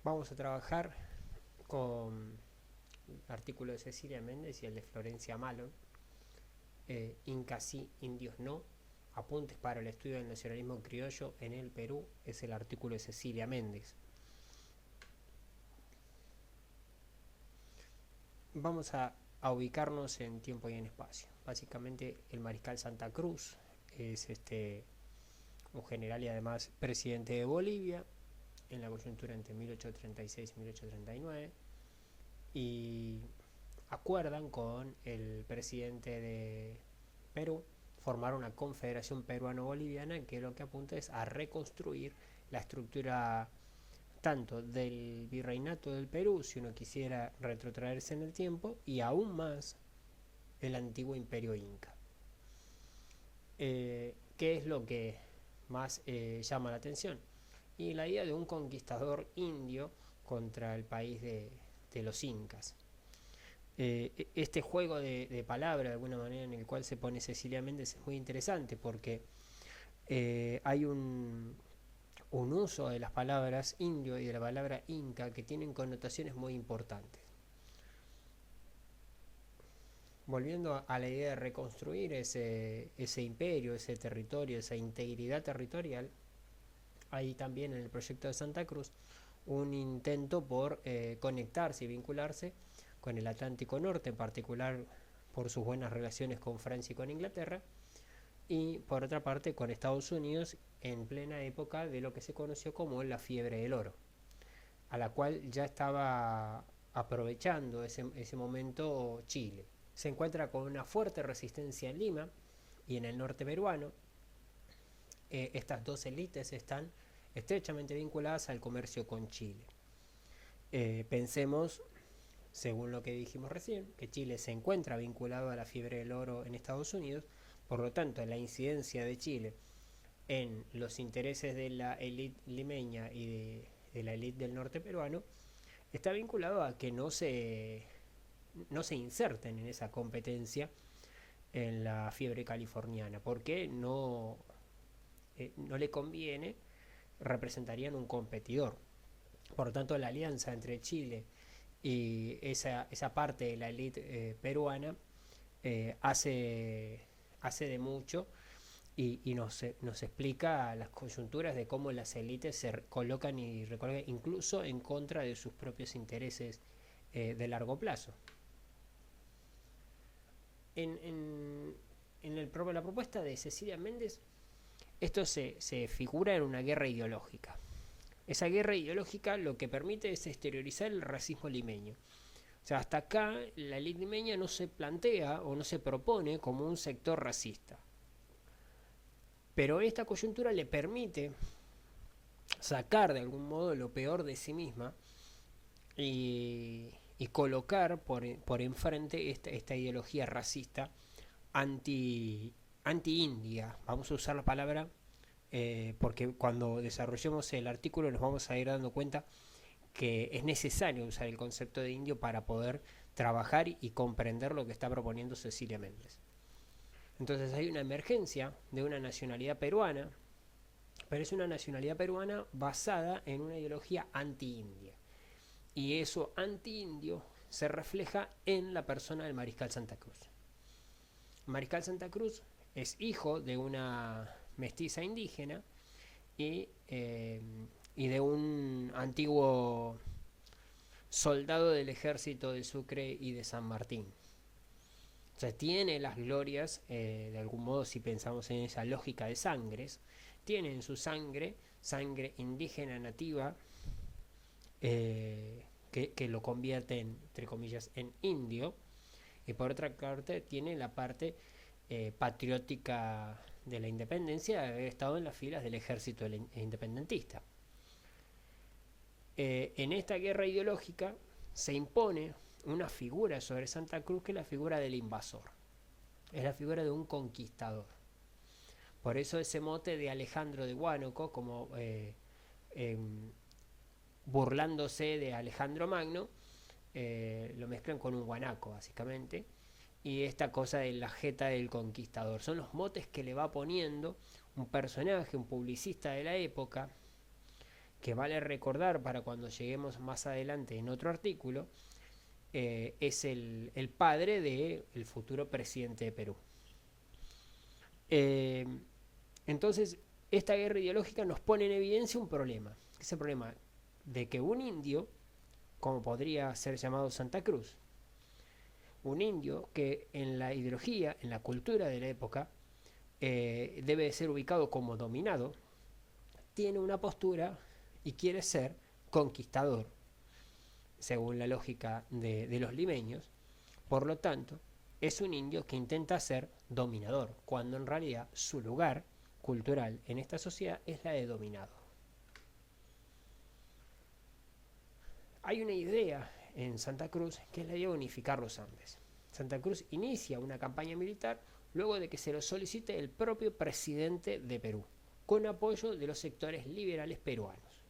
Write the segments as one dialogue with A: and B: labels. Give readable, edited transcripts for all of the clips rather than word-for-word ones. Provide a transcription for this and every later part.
A: Vamos a trabajar con el artículo de Cecilia Méndez y el de Florencia Malon, Incas sí, indios no, apuntes para el estudio del nacionalismo criollo en el Perú, es el artículo de Cecilia Méndez. Vamos a ubicarnos en tiempo y en espacio. Básicamente el mariscal Santa Cruz es un general y además presidente de Bolivia en la coyuntura entre 1836 y 1839, y acuerdan con el presidente de Perú formar una confederación peruano-boliviana que lo que apunta es a reconstruir la estructura tanto del virreinato del Perú, si uno quisiera retrotraerse en el tiempo, y aún más el antiguo imperio inca. ¿Qué es lo que más llama la atención? Y la idea de un conquistador indio contra el país de los incas. Este juego de palabras, de alguna manera, en el cual se pone Cecilia Méndez es muy interesante porque hay un uso de las palabras indio y de la palabra inca que tienen connotaciones muy importantes. Volviendo a la idea de reconstruir ese imperio, ese territorio, esa integridad territorial, hay también en el proyecto de Santa Cruz un intento por conectarse y vincularse con el Atlántico Norte, en particular por sus buenas relaciones con Francia y con Inglaterra, y por otra parte con Estados Unidos en plena época de lo que se conoció como la fiebre del oro, a la cual ya estaba aprovechando ese momento Chile. Se encuentra con una fuerte resistencia en Lima y en el norte peruano. Estas dos élites están estrechamente vinculadas al comercio con Chile. Pensemos, según lo que dijimos recién, que Chile se encuentra vinculado a la fiebre del oro en Estados Unidos, por lo tanto la incidencia de Chile en los intereses de la élite limeña y de la élite del norte peruano está vinculado a que no se inserten en esa competencia en la fiebre californiana, porque no le conviene, representarían un competidor. Por lo tanto, la alianza entre Chile y esa parte de la élite peruana hace de mucho y nos explica las coyunturas de cómo las élites se colocan y recolocan incluso en contra de sus propios intereses de largo plazo. La propuesta de Cecilia Méndez, esto se figura en una guerra ideológica. Esa guerra ideológica lo que permite es exteriorizar el racismo limeño. O sea, hasta acá la élite limeña no se plantea o no se propone como un sector racista. Pero esta coyuntura le permite sacar de algún modo lo peor de sí misma y colocar por enfrente esta ideología racista anti-india. Vamos a usar la palabra porque cuando desarrollemos el artículo nos vamos a ir dando cuenta que es necesario usar el concepto de indio para poder trabajar y comprender lo que está proponiendo Cecilia Méndez. Entonces hay una emergencia de una nacionalidad peruana, pero es una nacionalidad peruana basada en una ideología anti-india. Y eso anti-indio se refleja en la persona del Mariscal Santa Cruz. Mariscal Santa Cruz es hijo de una mestiza indígena y de un antiguo soldado del ejército de Sucre y de San Martín. O sea, tiene las glorias, de algún modo, si pensamos en esa lógica de sangres, tiene en su sangre indígena nativa, que lo convierte entre comillas en indio, y por otra parte tiene la parte patriótica de la independencia, de haber estado en las filas del ejército independentista. En esta guerra ideológica se impone una figura sobre Santa Cruz que es la figura del invasor, es la figura de un conquistador. Por eso ese mote de Alejandro de Huánuco, como burlándose de Alejandro Magno, lo mezclan con un guanaco básicamente, y esta cosa de la jeta del conquistador. Son los motes que le va poniendo un personaje, un publicista de la época, que vale recordar para cuando lleguemos más adelante en otro artículo, es el padre del futuro presidente de Perú. Entonces, esta guerra ideológica nos pone en evidencia un problema, que es el problema de que un indio, como podría ser llamado Santa Cruz, un indio que en la ideología, en la cultura de la época, debe ser ubicado como dominado, tiene una postura y quiere ser conquistador, según la lógica de los limeños. Por lo tanto, es un indio que intenta ser dominador, cuando en realidad su lugar cultural en esta sociedad es la de dominado. Hay una idea en Santa Cruz que es la idea de unificar los Andes. Santa Cruz inicia una campaña militar luego de que se lo solicite el propio presidente de Perú, con apoyo de los sectores liberales peruanos.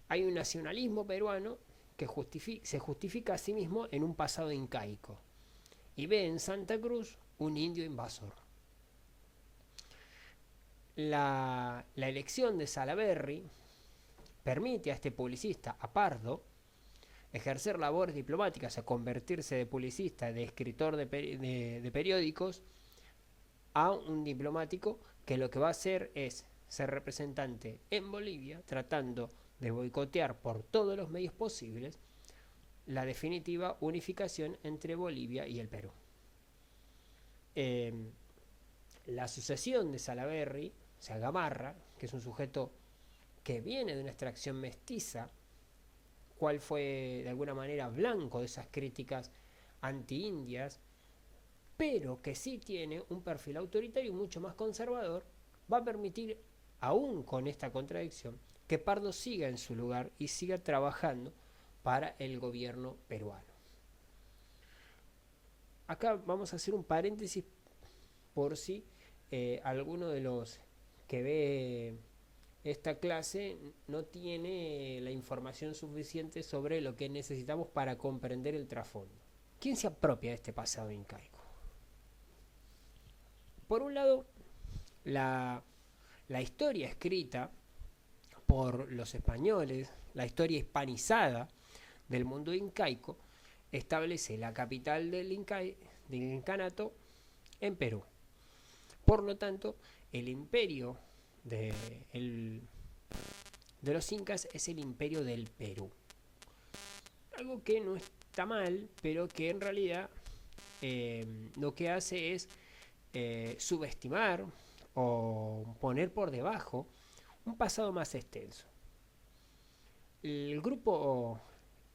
A: Hay un nacionalismo peruano que se justifica a sí mismo en un pasado incaico y ve en Santa Cruz un indio invasor. La elección de Salaverry permite a este publicista, a Pardo, ejercer labores diplomáticas, a convertirse de publicista, de escritor de periódicos, a un diplomático que lo que va a hacer es ser representante en Bolivia, tratando de boicotear por todos los medios posibles la definitiva unificación entre Bolivia y el Perú. La sucesión de Salaverry, o sea, Gamarra, que es un sujeto que viene de una extracción mestiza, cual fue de alguna manera blanco de esas críticas anti-indias, pero que sí tiene un perfil autoritario y mucho más conservador, va a permitir, aún con esta contradicción, que Pardo siga en su lugar y siga trabajando para el gobierno peruano. Acá vamos a hacer un paréntesis por si alguno de los que ve esta clase no tiene la información suficiente sobre lo que necesitamos para comprender el trasfondo. ¿Quién se apropia de este pasado incaico? Por un lado, la historia escrita por los españoles, la historia hispanizada del mundo incaico, establece la capital del incanato en Perú. Por lo tanto, el imperio de los incas es el imperio del Perú. Algo que no está mal, pero que en realidad lo que hace es subestimar o poner por debajo un pasado más extenso. El grupo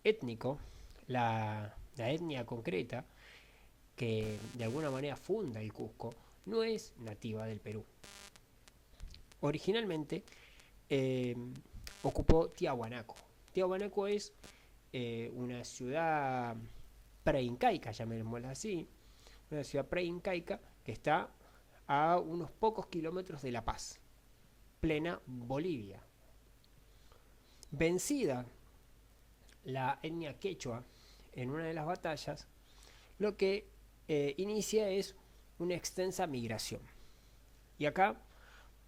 A: étnico, la etnia concreta, que de alguna manera funda el Cusco, no es nativa del Perú. Originalmente ocupó Tiahuanaco. Tiahuanaco es una ciudad preincaica, llamémosla así, una ciudad preincaica que está a unos pocos kilómetros de La Paz, plena Bolivia. Vencida la etnia quechua en una de las batallas, lo que inicia es una extensa migración. Y acá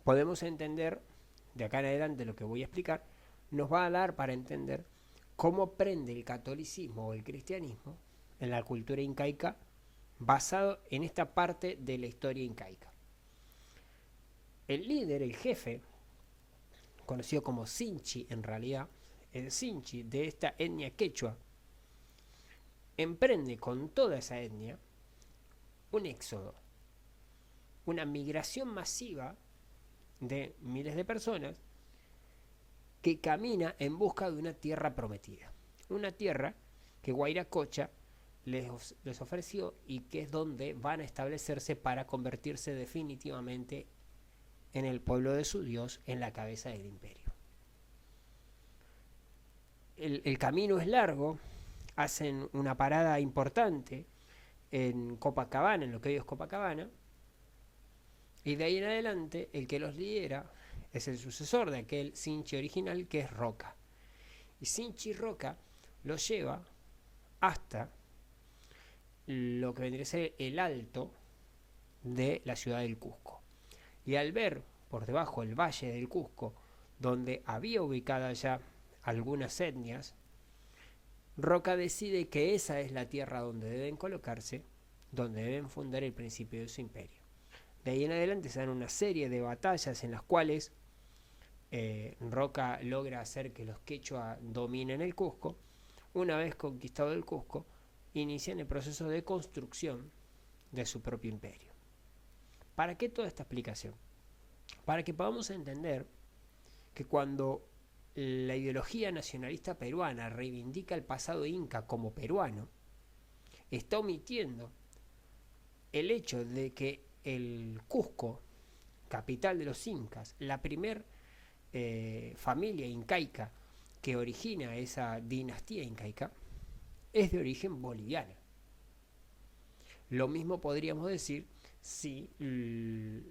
A: podemos entender, de acá en adelante lo que voy a explicar, nos va a dar para entender cómo prende el catolicismo o el cristianismo en la cultura incaica basado en esta parte de la historia incaica. El líder, el jefe, conocido como Sinchi en realidad, el Sinchi de esta etnia quechua, emprende con toda esa etnia un éxodo, una migración masiva de miles de personas que camina en busca de una tierra prometida, una tierra que Huayracocha les ofreció y que es donde van a establecerse para convertirse definitivamente en el pueblo de su Dios, en la cabeza del imperio. El camino es largo, hacen una parada importante en Copacabana, en lo que hoy es Copacabana, y de ahí en adelante el que los lidera es el sucesor de aquel Sinchi original, que es Roca. Y Sinchi Roca los lleva hasta lo que vendría a ser el alto de la ciudad del Cusco. Y al ver por debajo el valle del Cusco, donde había ubicada ya algunas etnias, Roca decide que esa es la tierra donde deben colocarse, donde deben fundar el principio de su imperio. De ahí en adelante se dan una serie de batallas en las cuales Roca logra hacer que los quechua dominen el Cusco. Una vez conquistado el Cusco, inician el proceso de construcción de su propio imperio. ¿Para qué toda esta explicación? Para que podamos entender que cuando la ideología nacionalista peruana reivindica el pasado inca como peruano, está omitiendo el hecho de que el Cusco, capital de los incas, la primer familia incaica que origina esa dinastía incaica, es de origen boliviano. Lo mismo podríamos decir si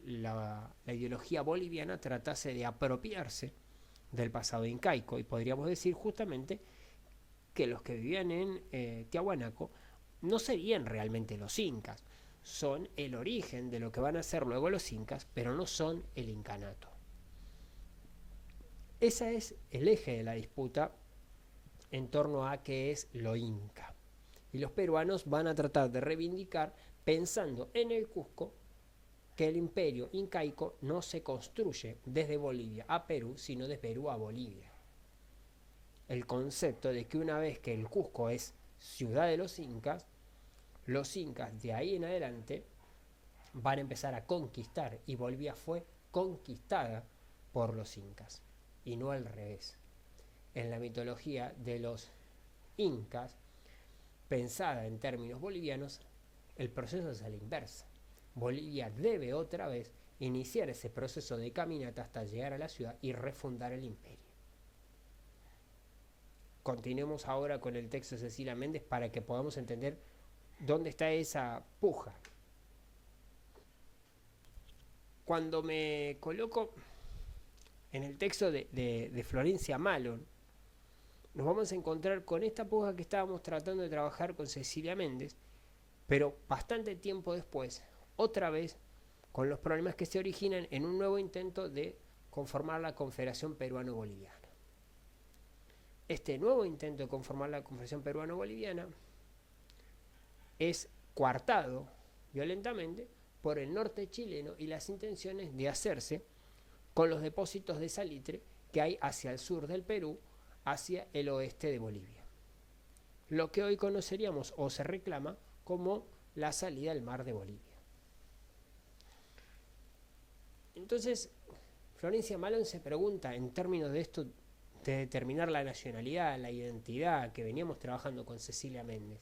A: la ideología boliviana tratase de apropiarse del pasado incaico, y podríamos decir justamente que los que vivían en Tiahuanaco no serían realmente los incas, son el origen de lo que van a ser luego los incas, pero no son el incanato. Ese es el eje de la disputa en torno a qué es lo inca. Y los peruanos van a tratar de reivindicar, pensando en el Cusco, que el imperio incaico no se construye desde Bolivia a Perú, sino de Perú a Bolivia. El concepto de que una vez que el Cusco es ciudad de los incas de ahí en adelante van a empezar a conquistar, y Bolivia fue conquistada por los incas, y no al revés. En la mitología de los incas, pensada en términos bolivianos, el proceso es a la inversa. Bolivia debe otra vez iniciar ese proceso de caminata hasta llegar a la ciudad y refundar el imperio. Continuemos ahora con el texto de Cecilia Méndez para que podamos entender dónde está esa puja. Cuando me coloco en el texto de Florencia Malon, nos vamos a encontrar con esta puja que estábamos tratando de trabajar con Cecilia Méndez, pero bastante tiempo después, otra vez con los problemas que se originan en un nuevo intento de conformar la Confederación Peruano-Boliviana. Este nuevo intento de conformar la Confederación Peruano-Boliviana es coartado violentamente por el norte chileno y las intenciones de hacerse con los depósitos de salitre que hay hacia el sur del Perú, hacia el oeste de Bolivia. Lo que hoy conoceríamos o se reclama como la salida al mar de Bolivia. Entonces, Florencia Malon se pregunta, en términos de esto, de determinar la nacionalidad, la identidad, que veníamos trabajando con Cecilia Méndez,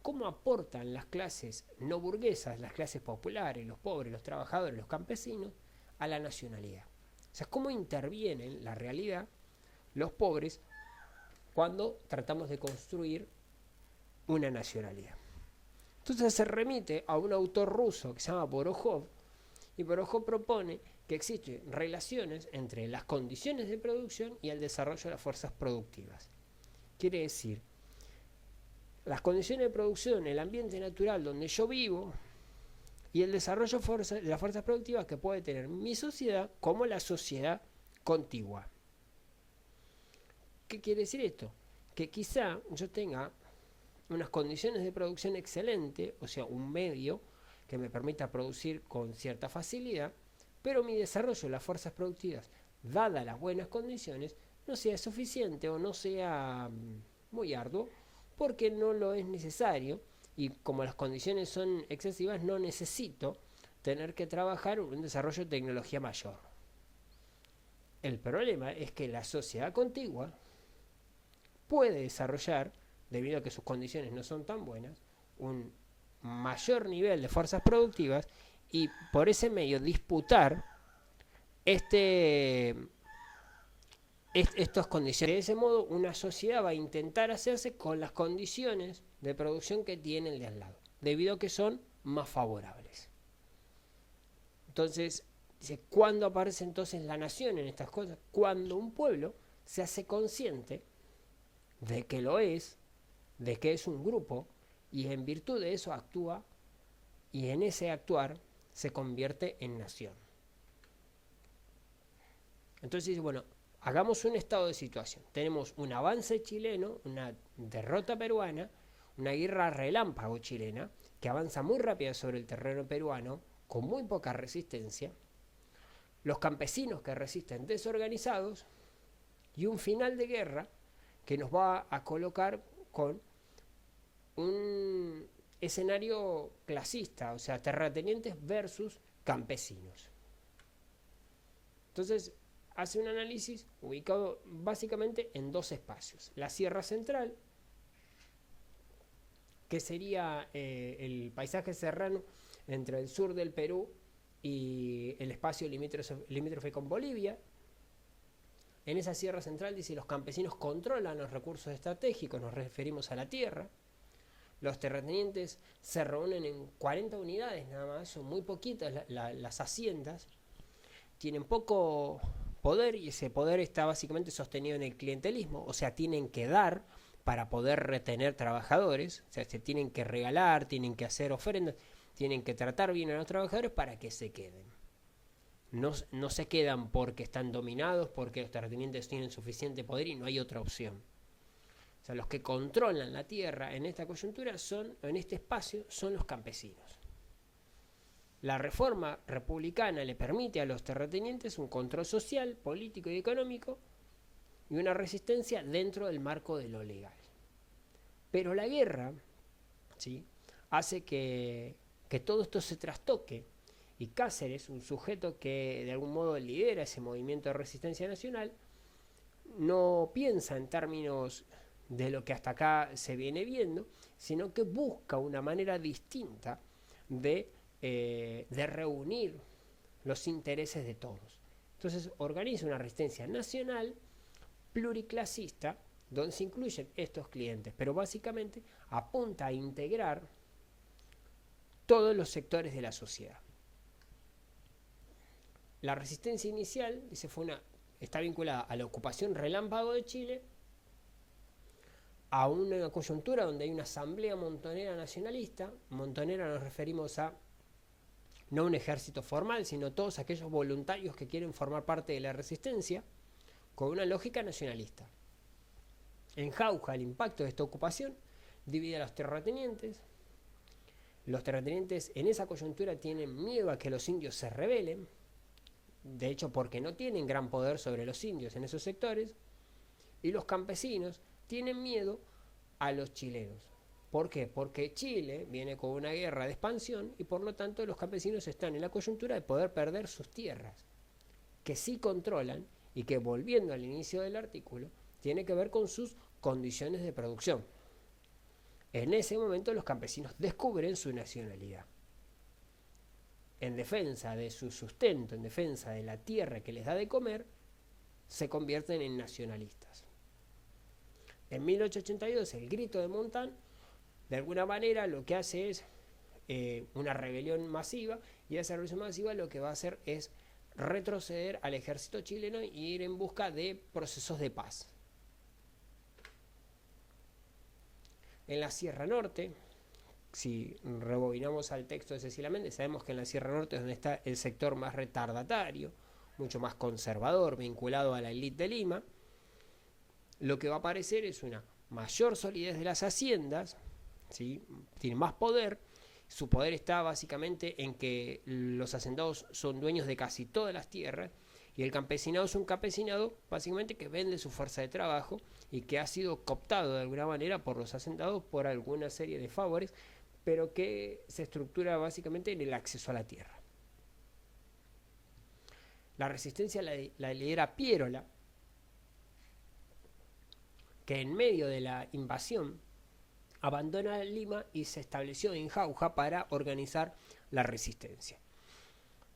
A: ¿cómo aportan las clases no burguesas, las clases populares, los pobres, los trabajadores, los campesinos, a la nacionalidad? O sea, ¿cómo intervienen la realidad los pobres cuando tratamos de construir una nacionalidad? Entonces se remite a un autor ruso que se llama Borojov, y Borojov propone que existen relaciones entre las condiciones de producción y el desarrollo de las fuerzas productivas. Quiere decir, las condiciones de producción, el ambiente natural donde yo vivo, y el desarrollo de las fuerzas productivas que puede tener mi sociedad como la sociedad contigua. ¿Qué quiere decir esto? Que quizá yo tenga unas condiciones de producción excelentes, o sea, un medio que me permita producir con cierta facilidad, pero mi desarrollo de las fuerzas productivas, dadas las buenas condiciones, no sea suficiente o no sea muy arduo, porque no lo es necesario, y como las condiciones son excesivas, no necesito tener que trabajar un desarrollo de tecnología mayor. El problema es que la sociedad contigua puede desarrollar, debido a que sus condiciones no son tan buenas, un mayor nivel de fuerzas productivas, y por ese medio disputar estas condiciones. De ese modo, una sociedad va a intentar hacerse con las condiciones de producción que tiene el de al lado, debido a que son más favorables. Entonces, ¿cuándo aparece entonces la nación en estas cosas? Cuando un pueblo se hace consciente de que lo es, de que es un grupo, y en virtud de eso actúa, y en ese actuar se convierte en nación. Entonces, bueno, Hagamos un estado de situación. Tenemos un avance chileno, una derrota peruana, una guerra relámpago chilena, que avanza muy rápido sobre el terreno peruano, con muy poca resistencia, los campesinos que resisten desorganizados, y un final de guerra que nos va a colocar con un escenario clasista, o sea, terratenientes versus campesinos. Entonces, hace un análisis ubicado básicamente en dos espacios. La Sierra Central, que sería el paisaje serrano entre el sur del Perú y el espacio limítrofe con Bolivia. En esa Sierra Central dice: los campesinos controlan los recursos estratégicos, nos referimos a la tierra. Los terratenientes se reúnen en 40 unidades nada más, son muy poquitas las haciendas, tienen poco poder, y ese poder está básicamente sostenido en el clientelismo, o sea, tienen que dar para poder retener trabajadores, o sea, se tienen que regalar, tienen que hacer ofrendas, tienen que tratar bien a los trabajadores para que se queden. No se quedan porque están dominados, porque los terratenientes tienen suficiente poder y no hay otra opción. O sea, los que controlan la tierra en esta coyuntura en este espacio, son los campesinos. La reforma republicana le permite a los terratenientes un control social, político y económico y una resistencia dentro del marco de lo legal. Pero la guerra, ¿sí?, hace que todo esto se trastoque, y Cáceres, un sujeto que de algún modo lidera ese movimiento de resistencia nacional, no piensa en términos de lo que hasta acá se viene viendo, sino que busca una manera distinta de reunir los intereses de todos. Entonces organiza una resistencia nacional pluriclasista donde se incluyen estos clientes, pero básicamente apunta a integrar todos los sectores de la sociedad. La resistencia inicial, dice, está vinculada a la ocupación relámpago de Chile, a una coyuntura donde hay una asamblea montonera nacionalista. Montonera nos referimos a no un ejército formal, sino todos aquellos voluntarios que quieren formar parte de la resistencia, con una lógica nacionalista. Enjauja el impacto de esta ocupación, divide a los terratenientes. Los terratenientes en esa coyuntura tienen miedo a que los indios se rebelen, de hecho porque no tienen gran poder sobre los indios en esos sectores, y los campesinos tienen miedo a los chilenos. ¿Por qué? Porque Chile viene con una guerra de expansión y por lo tanto los campesinos están en la coyuntura de poder perder sus tierras, que sí controlan y que, volviendo al inicio del artículo, tiene que ver con sus condiciones de producción. En ese momento los campesinos descubren su nacionalidad. En defensa de su sustento, en defensa de la tierra que les da de comer, se convierten en nacionalistas. En 1882, el grito de Montán, de alguna manera lo que hace es una rebelión masiva, y esa rebelión masiva lo que va a hacer es retroceder al ejército chileno y ir en busca de procesos de paz. En la Sierra Norte, si rebobinamos al texto de Cecilia Méndez, sabemos que en la Sierra Norte es donde está el sector más retardatario, mucho más conservador, vinculado a la élite de Lima. Lo que va a aparecer es una mayor solidez de las haciendas, ¿sí? Tiene más poder. Su poder está básicamente en que los hacendados son dueños de casi todas las tierras, y el campesinado es un campesinado básicamente que vende su fuerza de trabajo y que ha sido cooptado de alguna manera por los hacendados por alguna serie de favores, pero que se estructura básicamente en el acceso a la tierra. La resistencia la lidera Pierola, que en medio de la invasión abandona Lima y se estableció en Jauja para organizar la resistencia.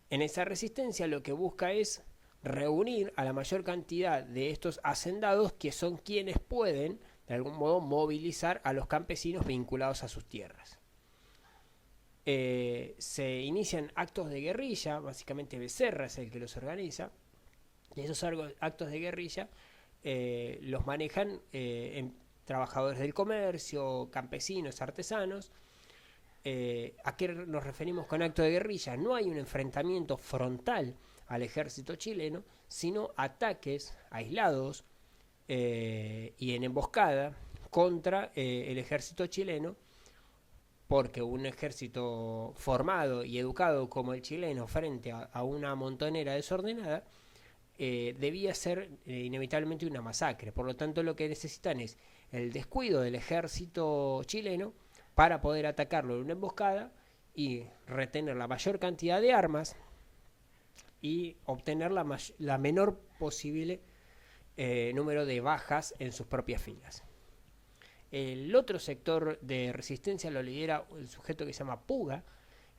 A: En esa resistencia lo que busca es reunir a la mayor cantidad de estos hacendados, que son quienes pueden de algún modo movilizar a los campesinos vinculados a sus tierras. Se inician actos de guerrilla, básicamente Becerra es el que los organiza, y esos actos de guerrilla los manejan trabajadores del comercio, campesinos, artesanos. ¿A qué nos referimos con acto de guerrilla? No hay un enfrentamiento frontal al ejército chileno, sino ataques aislados y en emboscada contra el ejército chileno, porque un ejército formado y educado como el chileno frente a una montonera desordenada debía ser inevitablemente una masacre. Por lo tanto, lo que necesitan es el descuido del ejército chileno para poder atacarlo en una emboscada y retener la mayor cantidad de armas y obtener la menor posible número de bajas en sus propias filas. El otro sector de resistencia lo lidera el sujeto que se llama Puga,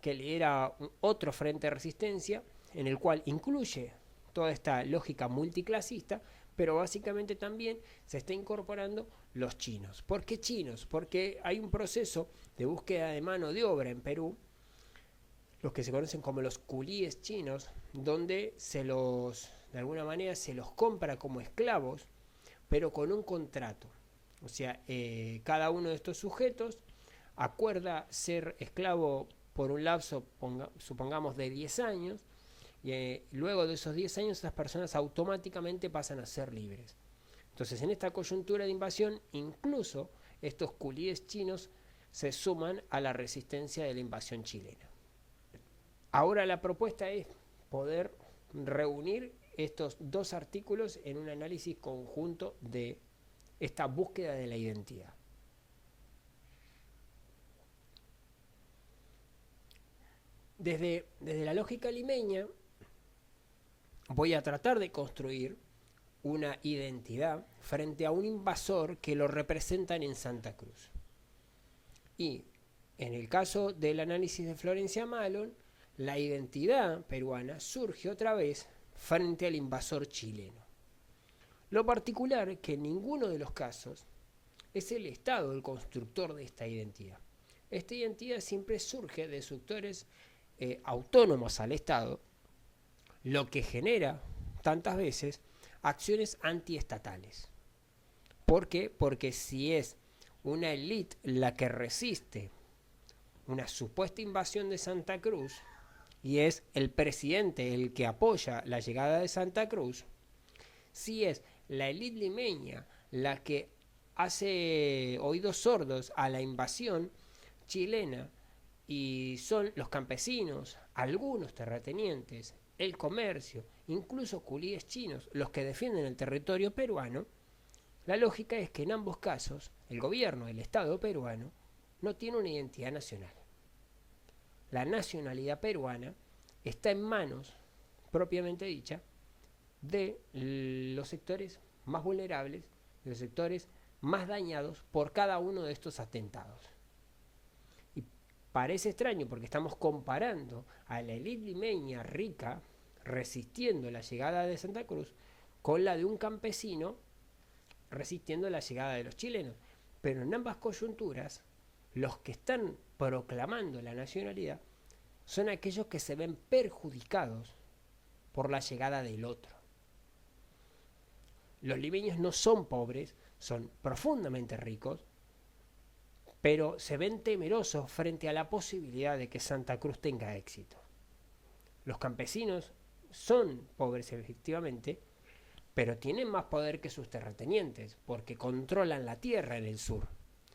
A: que lidera otro frente de resistencia en el cual incluye toda esta lógica multiclasista, pero básicamente también se está incorporando los chinos. ¿Por qué chinos? Porque hay un proceso de búsqueda de mano de obra en Perú, los que se conocen como los culíes chinos, donde de alguna manera se los compra como esclavos, pero con un contrato. O sea, cada uno de estos sujetos acuerda ser esclavo por un lapso, supongamos, de 10 años, y luego de esos 10 años esas personas automáticamente pasan a ser libres. Entonces, en esta coyuntura de invasión, incluso estos culíes chinos se suman a la resistencia de la invasión chilena. Ahora la propuesta es poder reunir estos dos artículos en un análisis conjunto de esta búsqueda de la identidad. Desde la lógica limeña voy a tratar de construir una identidad frente a un invasor que lo representan en Santa Cruz. Y en el caso del análisis de Florencia Malon, la identidad peruana surge otra vez frente al invasor chileno. Lo particular es que en ninguno de los casos es el Estado el constructor de esta identidad. Esta identidad siempre surge de sectores autónomos al Estado, lo que genera tantas veces acciones antiestatales. ¿Por qué? Porque si es una élite la que resiste una supuesta invasión de Santa Cruz y es el presidente el que apoya la llegada de Santa Cruz, si es la élite limeña la que hace oídos sordos a la invasión chilena y son los campesinos, algunos terratenientes, el comercio, incluso culíes chinos los que defienden el territorio peruano, la lógica es que en ambos casos el gobierno, el Estado peruano, no tiene una identidad nacional. La nacionalidad peruana está en manos, propiamente dicha, de los sectores más vulnerables, de los sectores más dañados por cada uno de estos atentados. Y parece extraño porque estamos comparando a la élite limeña rica resistiendo la llegada de Santa Cruz con la de un campesino resistiendo la llegada de los chilenos. Pero en ambas coyunturas, los que están proclamando la nacionalidad son aquellos que se ven perjudicados por la llegada del otro. Los limeños no son pobres, son profundamente ricos, pero se ven temerosos frente a la posibilidad de que Santa Cruz tenga éxito. Los campesinos son pobres efectivamente, pero tienen más poder que sus terratenientes, porque controlan la tierra en el sur.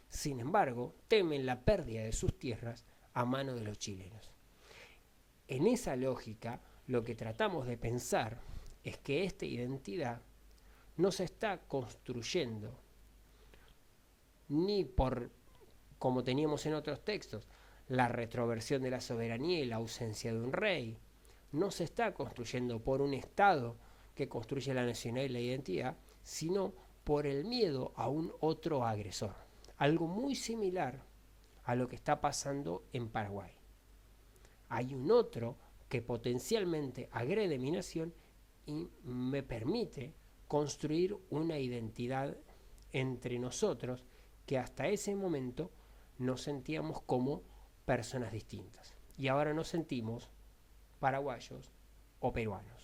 A: Sin embargo, temen la pérdida de sus tierras a mano de los chilenos. En esa lógica, lo que tratamos de pensar es que esta identidad no se está construyendo ni por, como teníamos en otros textos, la retroversión de la soberanía y la ausencia de un rey. No se está construyendo por un Estado que construye la nacionalidad y la identidad, sino por el miedo a un otro agresor. Algo muy similar a lo que está pasando en Paraguay. Hay un otro que potencialmente agrede mi nación y me permite construir una identidad entre nosotros que hasta ese momento nos sentíamos como personas distintas. Y ahora nos sentimos paraguayos o peruanos.